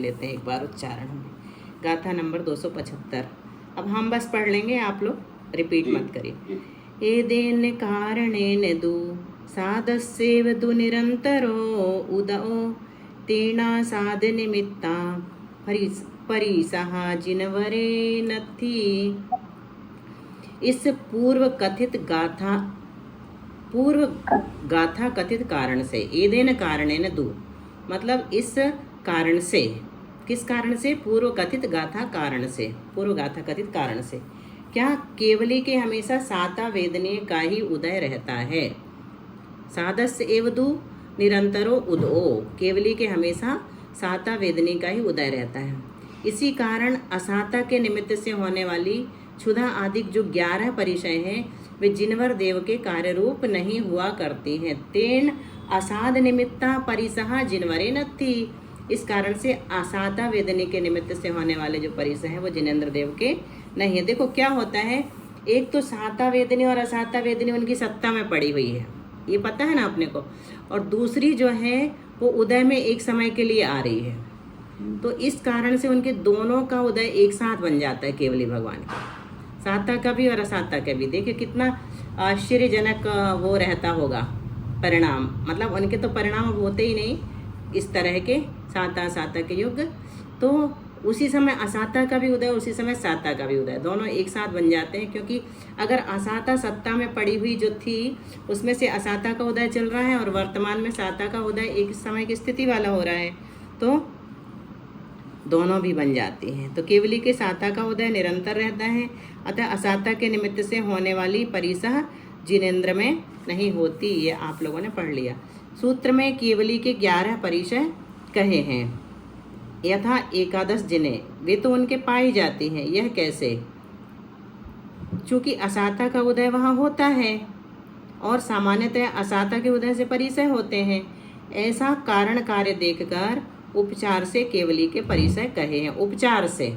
लेते हैं एक बार उच्चारण में। गाथा नंबर 275। अब हम बस पढ़ लेंगे, आप लोग रिपीट मत करिए। एदेन कारणेन दु साधस्येव दु निरंतरो उदओ तेना साध निमित्ता परिसहा जिनवरे नथी। इस पूर्व गाथा कथित कारण से, एदेन कारणेन दु मतलब इस कारण से, किस कारण से? पूर्व कथित गाथा कारण से, पूर्व गाथा कथित कारण से। क्या केवली के हमेशा साता वेदनीय का ही उदय रहता है। साधस्य एवदु निरंतरो उदओ, केवली के हमेशा साता वेदनीय का ही उदय रहता है। इसी कारण असाता के निमित्त से होने वाली क्षुधा आदि जो 11 परिचय हैं वे जिनवर देव के कार्य रूप नहीं हुआ करती हैं। तेन असाध निमित्ता परिसहा जिनवरे नथी। इस कारण से असाता वेदनी के निमित्त से होने वाले जो परिसय हैं वो जिनेंद्र देव के नहीं है। देखो क्या होता है, एक तो साता वेदनी और असाता वेदनी उनकी सत्ता में पड़ी हुई है, ये पता है ना अपने को, और दूसरी जो है वो उदय में एक समय के लिए आ रही है। तो इस कारण से उनके दोनों का उदय एक साथ बन जाता है केवली भगवान का, साता का भी और असाता का भी। देखिए कितना आश्चर्यजनक वो रहता होगा परिणाम, मतलब उनके तो परिणाम होते ही नहीं इस तरह के साता साता के युग, तो उसी समय असाता का भी उदय, उसी समय साता का भी उदय, दोनों एक साथ बन जाते हैं। क्योंकि अगर असाता सत्ता में पड़ी हुई जो थी उसमें से असाता का उदय चल रहा है और वर्तमान में साता का उदय एक समय की स्थिति वाला हो रहा है, तो दोनों भी बन जाती हैं। तो केवली के साता का उदय निरंतर रहता है, अतः असाता के निमित्त से होने वाली परिसह जिनेंद्र में नहीं होती। ये आप लोगों ने पढ़ लिया। सूत्र में केवली के 11 परिचय कहे हैं। यथा एकादश जिने, वे तो उनके पाई जाती हैं। यह कैसे? चूँकि असाता का उदय वहाँ होता है और सामान्यतः असाता के उदय से परिचय होते हैं। ऐसा कारण कार्य देखकर उपचार से केवली के परिचय कहे हैं। उपचार से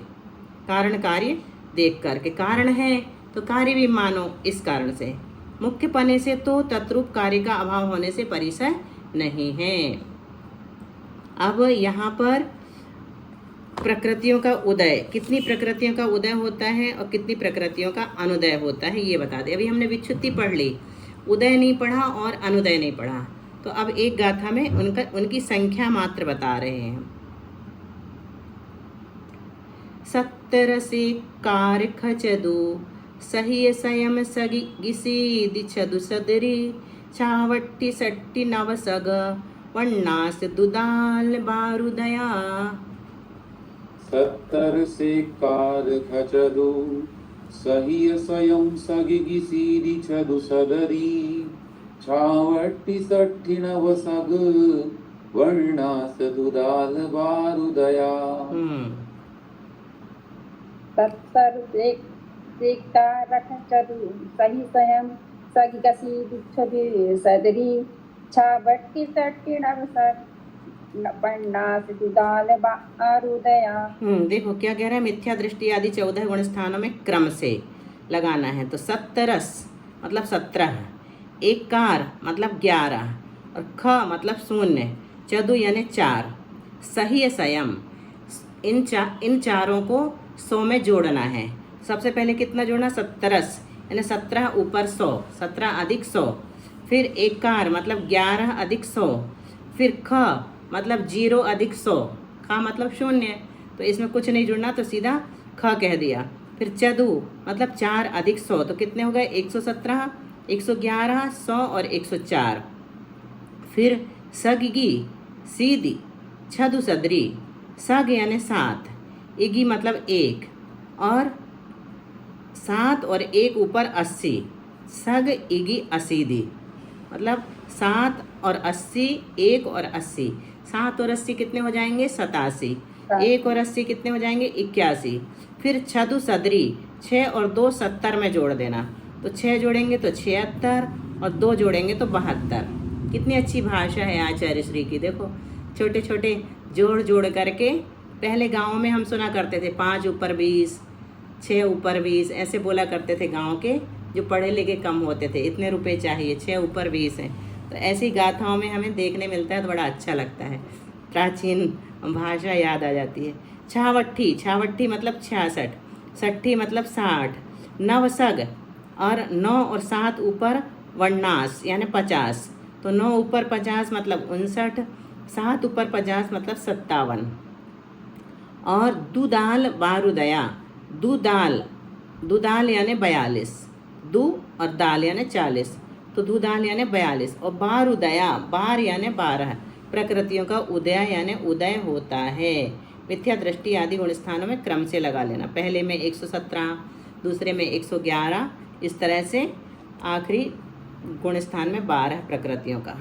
कारण कार्य देख कर के, कारण है तो कार्य भी मानो, इस कारण से। मुख्य पने से तो तत्रूप कार्य का अभाव होने से परिचय नहीं है। अब यहाँ पर प्रकृतियों का उदय, कितनी प्रकृतियों का उदय होता है और कितनी प्रकृतियों का अनुदय होता है ये बता दे। अभी हमने विच्छुत्ति पढ़ ली, उदय नहीं पढ़ा और अनुदय नहीं पढ़ा, तो अब एक गाथा में उनकी संख्या मात्र बता रहे हैं। 70 कार खचदु सही संयम सगी गिसी दिछदु सदरी छावट्टी सट्टी नव सग वन्नास दुदाल बारुदया। 70 कार खचदु सही स्वयं सगी गिसी दिछदु सदरी छावट्टी सट्टी नव सग वर्णास दुदाल बारुदया। 70 कार खचदु सही स्वयं सगी गिसी दिछदु सदरी छावट्टी सट्टी नव सग वर्णास दुदाल बारुदया। देखो क्या कह रहा है, मिथ्या दृष्टि आदि 14 गुण स्थानों में क्रम से लगाना है। तो 70 मतलब 17, एक कार मतलब 11 और ख मतलब 0, चदु यानी 4, सही संयम, इन चारों को 100 में जोड़ना है। सबसे पहले कितना जोड़ना? 70 यानी 17 ऊपर 100, 17 अधिक 100, फिर एक कार मतलब 11 अधिक 100, फिर ख मतलब 0 अधिक 100, ख मतलब 0, तो इसमें कुछ नहीं जुड़ना तो सीधा ख कह दिया। फिर चदु मतलब 4 अधिक 100, तो कितने हो गए? 117, 111, 100 और 104। फिर सगी सीधी छदु सदरी, सग यानी 7, इगी मतलब 1, और 7 और 1 ऊपर 80, सग इगी असीदी, मतलब 7 और 80, 1 और 80, 7 और 80 कितने हो जाएंगे? 87, 1 और 80 कितने हो जाएंगे? 81। फिर छदु सदरी, 6 और 2 70 में जोड़ देना, तो 6 जोड़ेंगे तो 76 और 2 जोड़ेंगे तो 72। कितनी अच्छी भाषा है आचार्य श्री की। देखो छोटे छोटे जोड़ जोड़ करके, पहले गाँव में हम सुना करते थे 5 ऊपर 20, 6 ऊपर 20, ऐसे बोला करते थे गाँव के जो पढ़े लिखे कम होते थे। इतने रुपए चाहिए, 6 ऊपर 20 हैं। तो ऐसी गाथाओं में हमें देखने मिलता है तो बड़ा अच्छा लगता है। प्राचीन भाषा याद आ जाती है। छावट्ठी, छावट्ठी मतलब 66, सट्ठी मतलब 60, नवसग और 9 और 7 ऊपर वर्णास यानी 50, तो 9 ऊपर 50 मतलब 59, 7 ऊपर 50 मतलब 57। और दुदाल बारुदया, दुदाल, दुदाल यानी 42, दु और दाल यानी 40, तो दुदाल यानी 42। और बारुदया, बार यानी 12, प्रकृतियों का उदय यानी उदय होता है। मिथ्या दृष्टि आदि गुण स्थानों में क्रम से लगा लेना, पहले में 117, दूसरे में 111, इस तरह से आखिरी गुण स्थान में 12 प्रकृतियों का।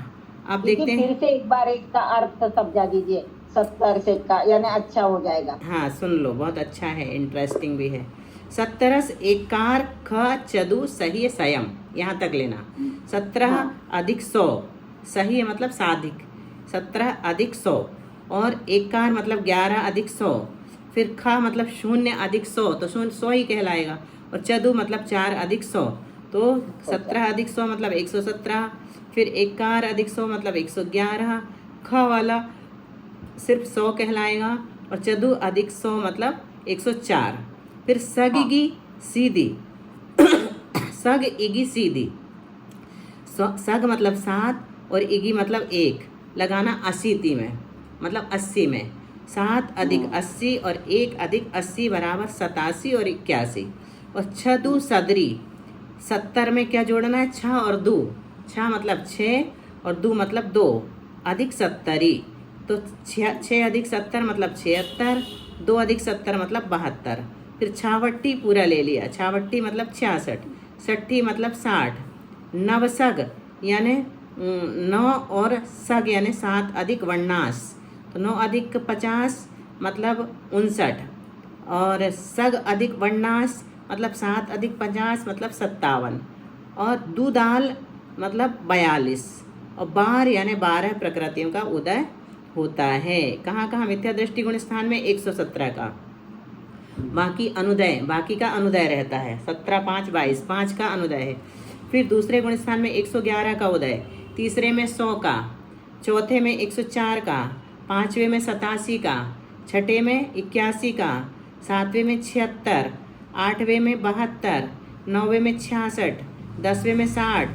आप देखते फिर हैं। से एक बार इसका अर्थ समझा दीजिए, 70 से का यानी अच्छा हो जाएगा। हाँ सुन लो, बहुत अच्छा है, इंटरेस्टिंग भी है। 17 एकार ख चदु सही संयम, यहाँ तक लेना। 17 अधिक 100, सही मतलब साधिक, 17 अधिक 100, और एकार मतलब 11 अधिक 100, फिर ख मतलब 0 अधिक 100, तो 100 ही कहलाएगा, और चदु मतलब 4 अधिक 100, तो 17 अधिक 100 मतलब 117, फिर एकार अधिक 100 मतलब 111, ख वाला सिर्फ 100 कहलाएगा, और चदु अधिक 100 मतलब 104, फिर सगिगी सीधी सग इगी सीधी, सग मतलब 7 और इगी मतलब 1, लगाना 80 में मतलब 80 में, 7 अधिक 80 और 1 अधिक 80 बराबर 87 और 81, और छदु सदरी, 70 में क्या जोड़ना है, 6 और 2, 6 मतलब 6 और 2 मतलब 2, अधिक 70, तो 6 अधिक 70 मतलब 76, 2 अधिक 70 मतलब 72, फिर छावट्टी पूरा ले लिया, छावट्टी मतलब 66, सट्ठी मतलब 60, नवसग यानी 9 और सग यानी 7 अधिक वर्णास, तो 9 अधिक 50 मतलब 59, और सग अधिक वर्णास मतलब 7 अधिक 50 मतलब 57, और दुदाल मतलब 42, और बार यानी 12 प्रकृतियों का उदय होता है। कहाँ कहाँ मिथ्या दृष्टि गुण स्थान में 117 का, बाकी अनुदय, बाकी का अनुदय रहता है, 17 5 22, 5 का अनुदय है। फिर दूसरे गुण स्थान में 111 का उदय, तीसरे में 100 का, चौथे में 104 का, पाँचवें में 87 का, छठे में 81 का, सातवें में 76, आठवें में 72, नौवें में 66, 10वें में 60,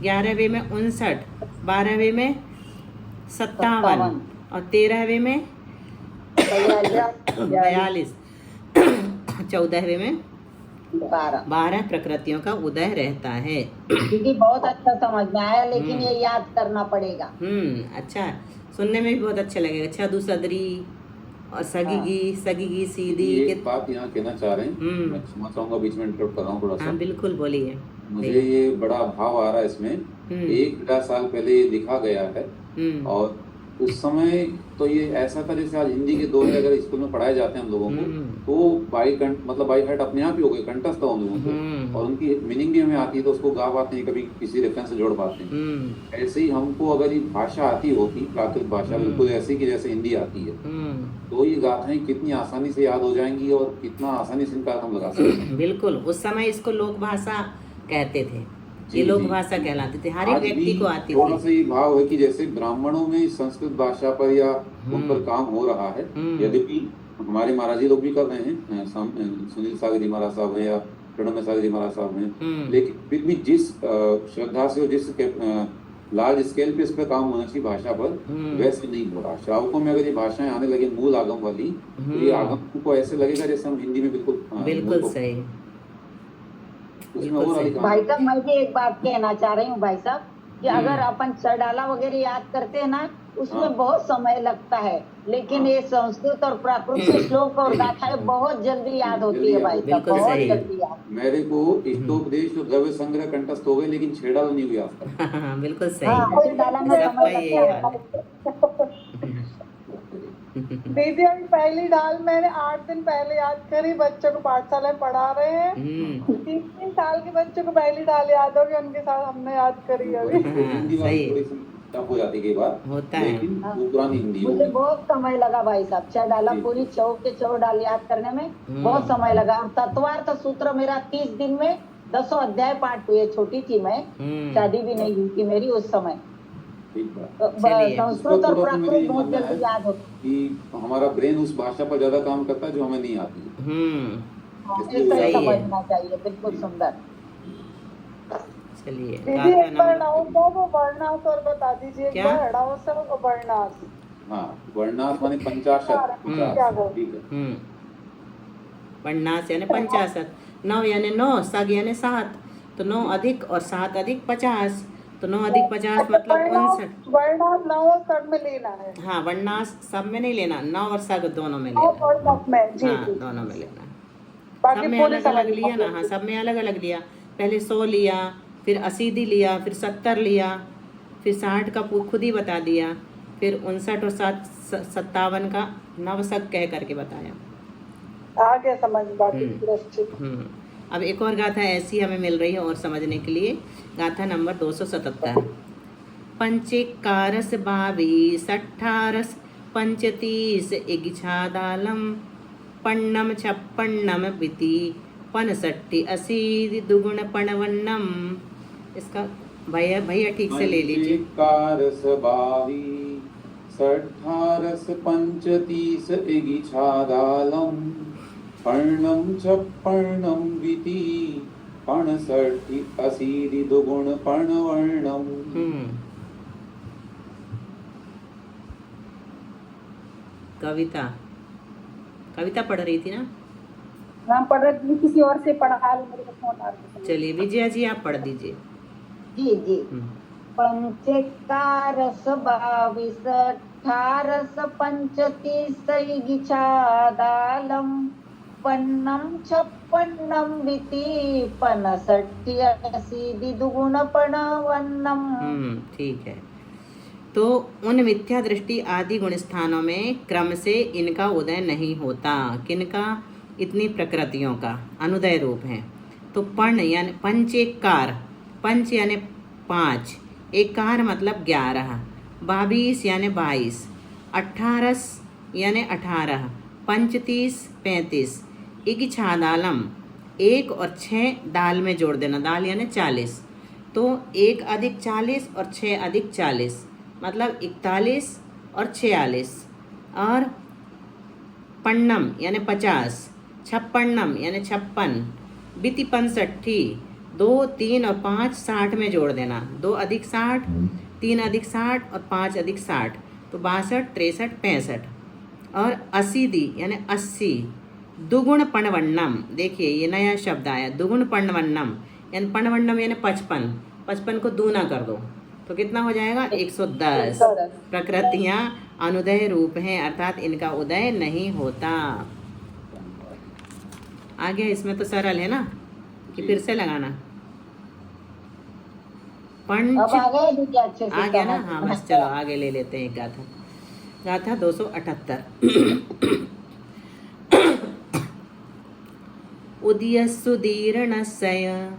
11वें में 59, 12वें में 57, और 13वें में 42, 14वें में 12 प्रकृतियों का उदय रहता है। दीदी बहुत अच्छा समझ में आया, लेकिन ये याद करना पड़ेगा। अच्छा, सुनने में भी बहुत अच्छा लगेगा। छदु सदरी और सगिगी, सगिगी सीधी। एक बात यहाँ कहना चाह रहे हैं, मैं क्षमा चाहूंगा बीच में इंटरप्ट कर रहा हूँ थोड़ा सा। हाँ बिल्कुल बोलिए। मुझे ये बड़ा भाव आ रहा है इसमें। 1-1.5 साल पहले ये लिखा गया है, और उस समय तो ये ऐसा था जैसे आज हिंदी के दोहे अगर स्कूल में पढ़ाए जाते हैं हम लोगों को, तो बाई हार्ट अपने आप ही हो गए, कंठस्थ हो लोगों को, और उनकी मीनिंग भी हमें आती है, तो उसको गा पाते हैं, कभी किसी रेफरेंस से जोड़ पाते हैं। ऐसे ही हमको अगर ये भाषा आती होती, प्राकृत भाषा बिल्कुल ऐसी की जैसे हिंदी आती है, तो ये गाथाएं कितनी आसानी से याद हो जाएंगी और कितना आसानी से इनका अर्थ हम लगा सकते हैं। बिल्कुल, उस समय इसको लोक भाषा कहते थे, ये लोक भाषा कहलाती थी, हर एक व्यक्ति को आती थी। थोड़ा सा ये भाव है कि जैसे ब्राह्मणों में संस्कृत भाषा पर या उन पर काम हो रहा है, यद्यपि हमारे महाराज जी लोग भी कर रहे हैं, सुनील सागर जी महाराज साहब हैं या प्रणव सागर जी महाराज साहब हैं, लेकिन फिर भी जिस श्रद्धा से और जिस लार्ज स्केल पे इस पे काम होना चाहिए भाषा पर, वैसे नहीं हो रहा। श्रावकों में अगर ये भाषाएं आने लगे मूल आगम वाली, तो ये आगम को ऐसे लगेगा जैसे हम हिंदी में बिल्कुल सही। भाई साहब मैं भी एक बात कहना चाह रही हूँ भाई साहब, कि अगर अपन चढ़ाला वगैरह याद करते हैं ना, उसमें बहुत समय लगता है, लेकिन ये संस्कृत और प्राकृत श्लोक और गाथाएं बहुत जल्दी याद होती है भाई साहब, बहुत जल्दी याद। मेरे को इष्टोपदेश और द्रव्य संग्रह कंठस्थ हो गए, लेकिन छेड़ाला नहीं हुई आज तक। बिल्कुल सही। छेड़ाला में समय लगता है। दीदी अभी पहली डाल मैंने 8 दिन पहले याद करी, बच्चों को पाठशाला में पढ़ा रहे हैं, 3 साल के बच्चों को पहली डाल याद होगी, उनके साथ हमने याद करी अभी। टफ हो जाती है कई बार, होता है, लेकिन वो पुरानी हिंदी मुझे बहुत समय लगा भाई साहब, 6 डाला पूरी 4 डाल याद करने में बहुत समय लगा। तत्वार्थ सूत्र मेरा 30 दिन में 10 अध्याय पाठ हुए, छोटी थी मैं, शादी भी नहीं हुई थी मेरी उस समय। ठीक बात चलिए। संस्कृत और थोड़ा सा मेरी प्राकृत बहुत मानना जल्दी है याद होता कि हमारा ब्रेन उस भाषा पर ज्यादा काम करता है जो हमें नहीं आती है। है। इसलिए ऐसा ही सही है। समझना चाहिए, बिल्कुल जी। सुंदर। चलिए दीदी गाथा एक बार नंबर डाउन वो वर्णास और बता दीजिए एक क्या? बार डाउस और वर्णास। हाँ, वर्णास माने पंचाशत, क्या 50, वो? ठीक है। पन्नास यानी 50, 9 यानी 9, सग यानी 7, तो 9 अधिक और 7 अधिक 50, तो 9 अधिक 50 मतलब 59। वर्णास नौ सब में लेना है। हाँ, वर्णास सब में नहीं लेना, 9 और सग दोनों में और लेना। वर्णास में जी हाँ, जी। दोनों में लेना। सब बाकी में पूरी अलग समझ अलग लिया ना। हाँ, सब में अलग अलग लिया। पहले 100 लिया, फिर 80 लिया, फिर 70 लिया, फिर 60 का खुद ही बता दिया, फिर 59 और 57 का नवसग कह करके बताया। आ गया समझ बाकी सुरक्षित। अब एक और गाथा ऐसी हमें मिल रही है और समझने के लिए। गाथा नंबर 277। पंचेकारस 22 18 पंचतीस इगिछादालम पन्नम छप्पन्नम बिति पनसट्टी असी दुगुण पणवन्नम। इसका भैया भैया ठीक से ले लीजिए। पंचेकारस 22 18 पंचतीस इगिछादालम पर्णम छप्पन्नम विति पणसट्टी असी दुगुण पणवर्णम। कविता कविता पढ़ रही थी ना? नाम पढ़ रही थी, किसी और से पढ़ा लो, मेरे को फोन आ रहा है। चलिए विजया जी आप पढ़ दीजिए। जी जी। पंचेकारस 22 18 पंचतीस इगिछादालम पन्नम छप्पन्नम विति पनसट्टी असी दुगुण पणवन्नम। ठीक है। तो उन मिथ्या दृष्टि आदि गुण स्थानों में क्रम से इनका उदय नहीं होता। किनका? इतनी प्रकृतियों का अनुदय रूप है। तो पर्ण यानी पंच एक कार, पंच यानी 5, एक कार मतलब 11, 22 यानी 22, 18 यानी 18, पंचतीस 35, इगिछादालम 1 और 6 दाल में जोड़ देना, दाल यानी 40, तो 1 अधिक 40 और 6 अधिक 40 मतलब 41 और 46, और पन्नम यानी 50, छप्पन्नम यानी 56, बिति पंसट्ठी 2, 3 और 5 60 में जोड़ देना, 2 अधिक 60, 3 अधिक 60 और 5 अधिक 60, तो 62, 63, 65, और 80 दी यानी 80, दुगुण पणवन्नम। देखिए ये नया शब्द आया, दुगुण पणवन्नम यानी पणवन्नम यानी 55, 55 को दूना कर दो तो कितना हो जाएगा? 110। प्रकृतियाँ अनुदय रूप हैं, अर्थात इनका उदय नहीं होता। आ गया? इसमें तो सरल है ना, कि फिर से लगाना? पंच अब आ गए दीदी अच्छे से आ गया ना? समझ। हाँ बस चलो आगे ले लेते हैं एक गाथा। गाथा 278। उदयस्सुदीर्णस्य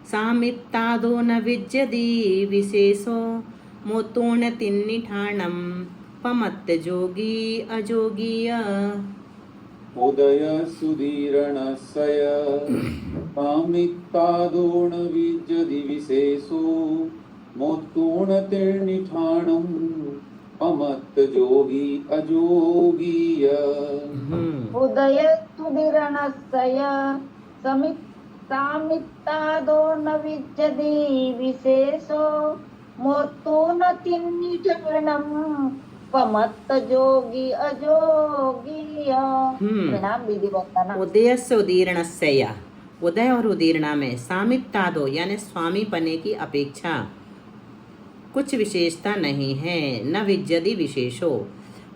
सामित्तादो न विद्यति विशेषो मोतोण्यतिन्निठाणं पमत्त जोगी अजोगीय। उदय सुदीर्णस्य सामित्तादो न विद्यति विशेषो मोतोण्यतिन्निठाणं पमत्त जोगी अजोगीय। उदय सुदीर्णस्य सामित्तादो न विद्यति विशेषो मोतोण्यतिन्निठाणं पमत्त जोगी अजोगीय। प्रणाम दीदी बताना। उदयस्य उदीर्णस्य, उदय और उदीर्णा में सामित्तादो यानी स्वामी पने की अपेक्षा कुछ विशेषता नहीं है। न विद्यति विशेषो,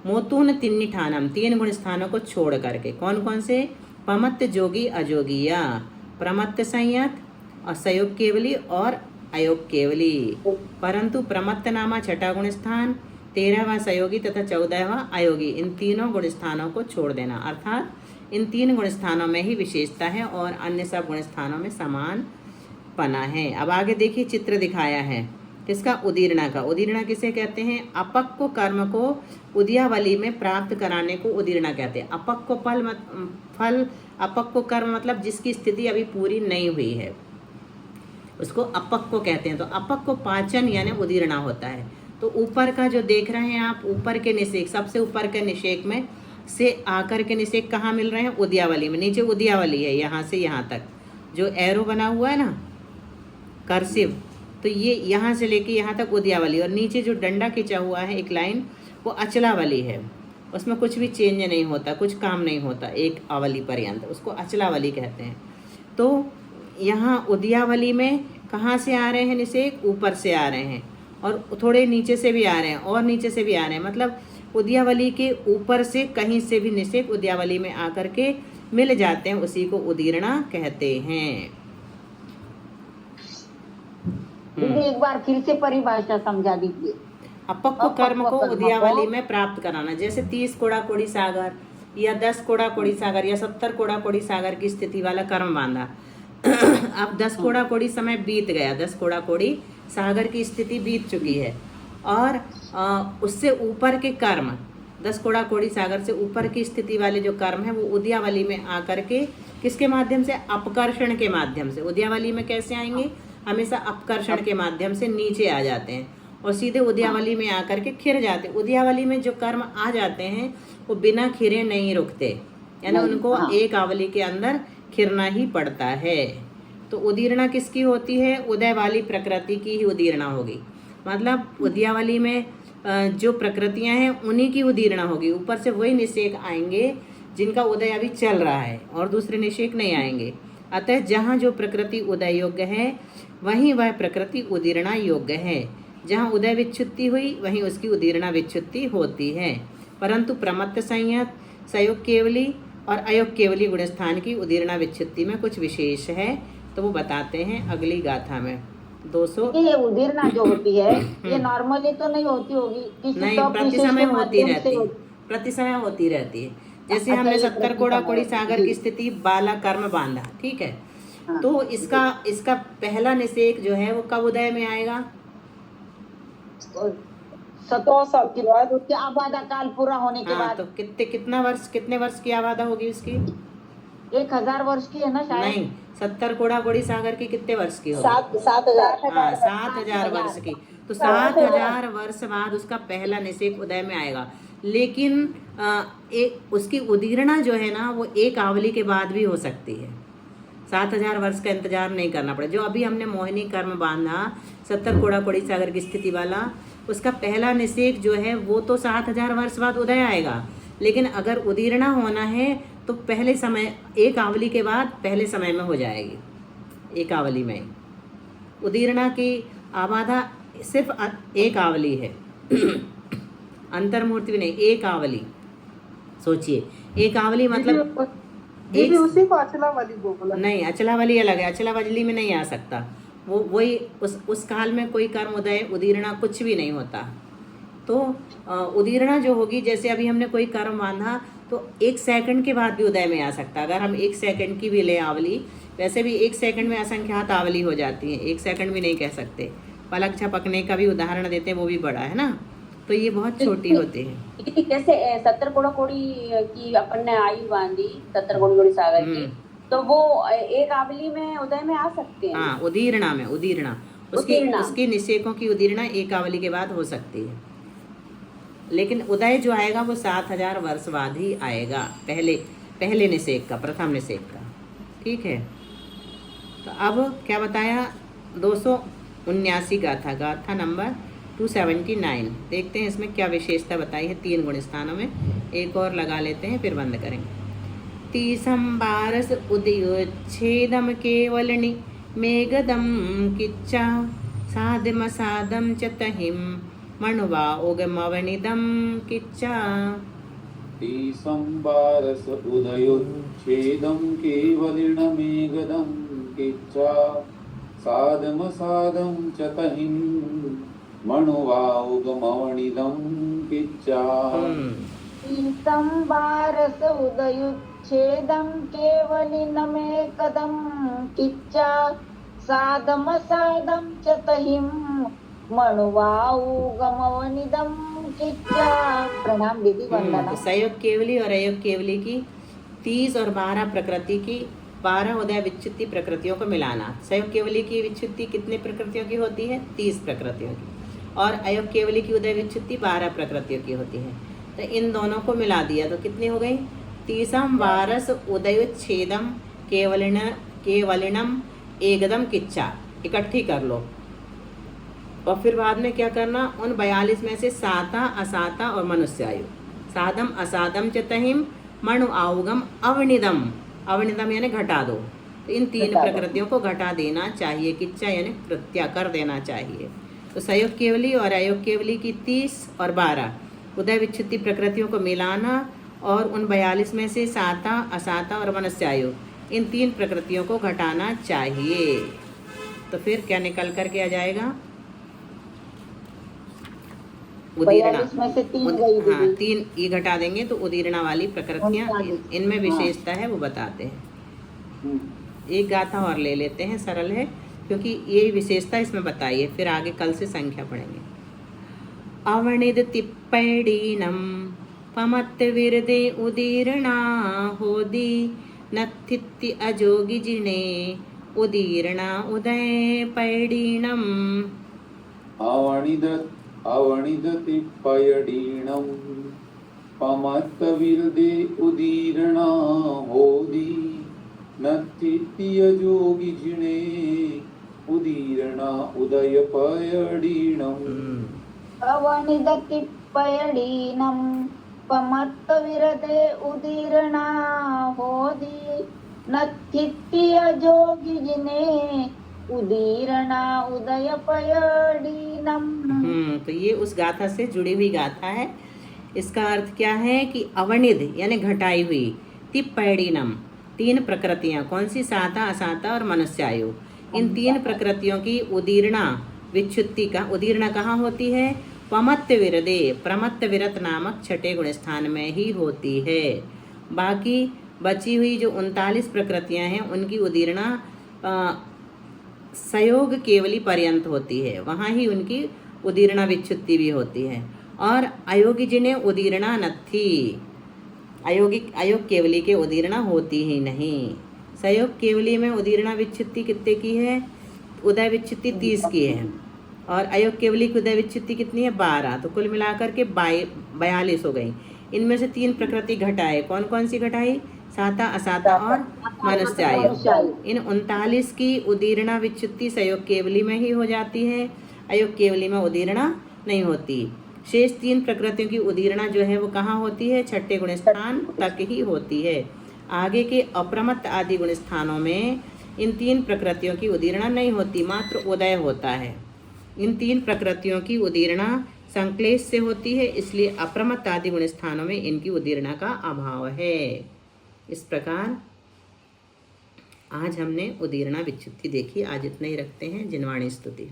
मोतून तिन्निठानम 3 गुण स्थानों को छोड़ करके। कौन कौन से? पमत्त जोगी अजोगिया, प्रमत्त संयत और सयोग केवली और अयोग केवली। परंतु प्रमत्त नामा 6वां गुण स्थान, 13वां सयोगी तथा 14वां अयोगी, इन तीनों गुण स्थानों को छोड़ देना, अर्थात इन 3 गुण स्थानों में ही विशेषता है और अन्य सब गुण स्थानों में समान पना है। अब आगे देखिए चित्र दिखाया है किसका? उदीर्णा का। उदीर्णा किसे कहते हैं? अपक को कर्म को उदयावली में प्राप्त कराने को उदीर्णा कहते हैं। अपक को फल, अपक को कर्म मतलब जिसकी स्थिति अभी पूरी नहीं हुई है उसको अपक को कहते हैं। तो अपक को पाचन यानी उदीर्णा होता है। तो ऊपर का जो देख रहे हैं आप, ऊपर के निषेक, सबसे ऊपर के निषेक में से आकर के निषेक कहाँ मिल रहे हैं? उद्यावली में। नीचे उद्यावली है, यहाँ से यहाँ तक जो एरो बना हुआ है ना कर्सिव, तो ये यहाँ से लेके यहाँ तक उद्यावली, और नीचे जो डंडा खिंचा हुआ है एक लाइन, वो अचलावली है। उसमें कुछ भी चेंज नहीं होता, कुछ काम नहीं होता एक आवली पर्यंत, उसको अचलावली कहते हैं। तो यहाँ उद्यावली में कहाँ से आ रहे हैं निषेक? ऊपर से आ रहे हैं, और थोड़े नीचे से भी आ रहे हैं, और नीचे से भी आ रहे हैं। मतलब उद्यावली के ऊपर से कहीं से भी निषेक उद्यावली में आकर के मिल जाते हैं, उसी को उदीर्णा कहते हैं। दीदी एक बार फिर से परिभाषा समझा दीजिए। अपक्व कर्म को उद्यावली में प्राप्त कराना, जैसे 30 कोड़ा कोड़ी सागर या 10 कोड़ा कोड़ी सागर या 70 कोड़ा कोड़ी सागर की स्थिति वाला कर्म बांधा। अब 10 कोड़ा कोड़ी समय बीत गया, 10 कोड़ा कोड़ी सागर की स्थिति बीत चुकी है, और उससे ऊपर के कर्म, 10 कोड़ा कोड़ी सागर से ऊपर की स्थिति वाले जो कर्म है वो उद्यावली में आकर के किसके माध्यम से? अपकर्षण के माध्यम से। उद्यावली में कैसे आएंगे? हमेशा अपकर्षण के माध्यम से नीचे आ जाते हैं और सीधे उद्यावली में आकर के खिर जाते हैं। उद्यावली में जो कर्म आ जाते हैं वो बिना खिरे नहीं रुकते, यानी उनको एक आवली के अंदर खिरना ही पड़ता है। तो उदीर्णा किसकी होती है? उदय वाली प्रकृति की ही उदीर्णा होगी। मतलब उद्यावली में जो प्रकृतियां हैं उन्हीं की उदीर्णा होगी। ऊपर से वही निषेक आएंगे जिनका उदय अभी चल रहा है, और दूसरे निषेक नहीं आएंगे। अतः जहाँ जो प्रकृति उदय योग्य है वहीं वह प्रकृति उदीर्णा योग्य है। जहाँ उदय विच्छुत्ति हुई वहीं उसकी उदीर्णा विच्छुत्ति होती है। परंतु प्रमत्त संयत, संयोग केवली और अयोग केवली गुणस्थान की उदीर्णा विच्छुत्ति में कुछ विशेष है, तो वो बताते हैं अगली गाथा में। 200 ये उदीर्णा जो होती है ये नॉर्मली तो नहीं होती होगी, नहीं, प्रति समय होती रहती है, प्रति समय होती रहती है। जैसे हमने 70 कोड़ा कोड़ी सागर की स्थिति बाला कर्म बांधा, ठीक है, तो इसका पहला निषेक जो है वो कब उदय में आएगा? 100 साल के बाद, उसके आबादा काल पूरा होने के बाद। तो कितने वर्ष की आबादा होगी उसकी? 1000 वर्ष की है ना शायद? नहीं, 70 कोड़ा कोड़ी सागर की कितने वर्ष की होगी? 7,000। 7,000 वर्ष की। तो 7,000 वर्ष बाद उसका पहला निषेक उदय में आएगा। लेकिन उसकी उदीर्णा जो है ना वो एक आवली के बाद भी हो सकती है। 7,000 वर्ष का इंतजार नहीं करना पड़े। जो अभी हमने मोहिनी कर्म बांधा 70 कोड़ा कोड़ी सागर की स्थिति वाला, उसका पहला निषेक जो है वो तो 7,000 वर्ष बाद उदय आएगा। लेकिन अगर उदीर्णा होना है तो पहले समय, एक आवली के बाद पहले समय में हो जाएगी। एक आवली में उदीर्णा की आबादा सिर्फ एक आवली है, अंतर्मूर्ति भी नहीं, एक आवली। सोचिए, एक आवली मतलब एक उसी को अचलावली बोला। नहीं, अचलावली अलग है, अचलावली में नहीं आ सकता। वो वही उस काल में कोई कर्म उदय उदीर्णा कुछ भी नहीं होता। तो उदीर्णा जो होगी, जैसे अभी हमने कोई कर्म बांधा तो 1 सेकंड के बाद भी उदय में आ सकता है। अगर हम 1 सेकंड की भी ले आवली, वैसे भी 1 सेकंड में असंख्यात आवली हो जाती है, 1 सेकंड भी नहीं कह सकते। पलक झपकने का भी उदाहरण देते हैं, वो भी बड़ा है ना, तो ये बहुत छोटी होती है। जैसे 70 कोड़ा कोड़ी की अपन ने आयु बांधी 70 कोड़ी सागर की, तो वो एक आवली में उदय में आ सकते हैं। हाँ, उदीर्णा में, उदीर्णा उसकी निषेकों की उदीर्णा एक आवली के बाद हो सकती है। लेकिन उदय जो आएगा वो 7,000 वर्ष बाद ही आएगा, पहले निषेक का, प्रथम निषेक का। ठीक है, तो अब क्या बताया? 279 गाथा नंबर 279। देखते हैं इसमें क्या विशेषता बताई है 3 गुण स्थानों में। एक और लगा लेते हैं, फिर बंद करेंगे। तीसंबारस उदयोच्छेदम केवलनि मेघदम किच्चा साधम साधम च तहिम मणुवा उगमवनिदम किच्चा। तीसंबारस उदयोच्छेदम केवलिनमेगदं किच्चा साधम साधम च तहिं मणुवाउगमवनिदं किच्चा। तीसंबारस उदयोच्छेदं केवलिनमेकदं किच्चा साधम साधम च तहिं मणुवाउगमवनिदं किच्चा। प्रणाम दीदी, वंदना। संयोग केवली और अयोग केवली की 30 और 12 प्रकृति की 12 उदय विच्छुत्ति प्रकृतियों को मिलाना। संयोग केवली की विच्छुत्ति कितने प्रकृतियों की होती है? 30 प्रकृतियों की। और अयोग केवली की उदय विच्छुत्ति 12 प्रकृतियों की होती है। तो इन दोनों को मिला दिया तो कितनी हो गई? तीसम वारस उदयोच्छेदम केवलिनम एकदम किच्चा, इकट्ठी कर लो। और फिर बाद में क्या करना, उन 42 में से साता असाता और मनुष्यायु, सादम असादम च तहिम मणु आउगम अवनिदम, अवनिदम यानी घटा दो। तो इन 3 प्रकृतियों को घटा देना चाहिए, किच्चा यानी कृत्या कर देना चाहिए। तो सयोग केवली और अयोग केवली की 30 और 12 उदय विच्छुत्ति प्रकृतियों को मिलाना और उन 42 में से साता असाता और मनुष्यायु इन 3 प्रकृतियों को घटाना चाहिए। तो फिर क्या निकल कर के आ जाएगा? उदीरणा। 42 में से 3 गई हाँ, दीदी। 3 ये घटा देंगे तो उदीरणा वाली प्रकृतियां, इनमें विशेषता है वो बताते हैं। एक गाथा और ले लेते हैं, सरल है, क्योंकि ये विशेषता इसमें बताइए, फिर आगे कल से संख्या पढ़ेंगे। अवनिद तिप्पैडीनम पमत्त विरदे उदीरणा होदी नत्थित्ति अजोगी जिने उदीरणा उदय पैडीनम। अवनिद तिप्पैडीनम पमत्त विरदे उदीरणा होदी नत्थित्ति अजोगी जिने उदीरणा उदय पैडीनम। अवनिदति पयडीनम पमत्त विरदे उदीरणा होदी नत्थित्य जोगी जिने उदीरणा उदय पयडीनम। तो ये उस गाथा से जुड़ी हुई गाथा है। इसका अर्थ क्या है कि अवनिध यानी घटाई हुई, तिप्पैडीनम 3 प्रकृतियां, कौन सी? साता असाता और मनुष्यायु। इन 3 प्रकृतियों की उदीरणा विच्छुत्ति का, उदीरणा कहाँ होती है? पमत्त विरदे, प्रमत्त विरत नामक छठे गुण स्थान में ही होती है। बाकी बची हुई जो 39 प्रकृतियां हैं उनकी उदीरणा सयोग केवली पर्यंत होती है, वहाँ ही उनकी उदीरणा विच्छुत्ति भी होती है। और अयोगी जिन्हें उदीरणा नथी, अयोग केवली के उदीरणा होती ही नहीं। सयोग केवली में उदीरणा विच्छुत्ति कितने की है? उदय विच्छुत्ति 30 की है, और अयोग केवली की उदय विच्छुत्ति कितनी है? 12। तो कुल मिलाकर के 42 हो गई। इनमें से 3 प्रकृति घटाए, कौन कौन सी घटाई? साता असाता और मनुष्यायु। इन 39 की उदीरणा विच्छुत्ति सयोग केवली में ही हो जाती है, अयोग केवली में उदीरणा नहीं होती। शेष 3 प्रकृतियों की उदीरणा जो है वो कहाँ होती है? छठे गुण स्थान तक ही होती है। आगे के अप्रमत्त आदि गुण स्थानों में इन 3 प्रकृतियों की उदीरणा नहीं होती, मात्र उदय होता है। इन 3 प्रकृतियों की उदीरणा संक्लेश से होती है, इसलिए अप्रमत्त आदि गुण स्थानों में इनकी उदीरणा का अभाव है। इस प्रकार आज हमने उदीरणा विच्छुत्ति देखी। आज इतना ही रखते हैं। जिनवाणी स्तुति।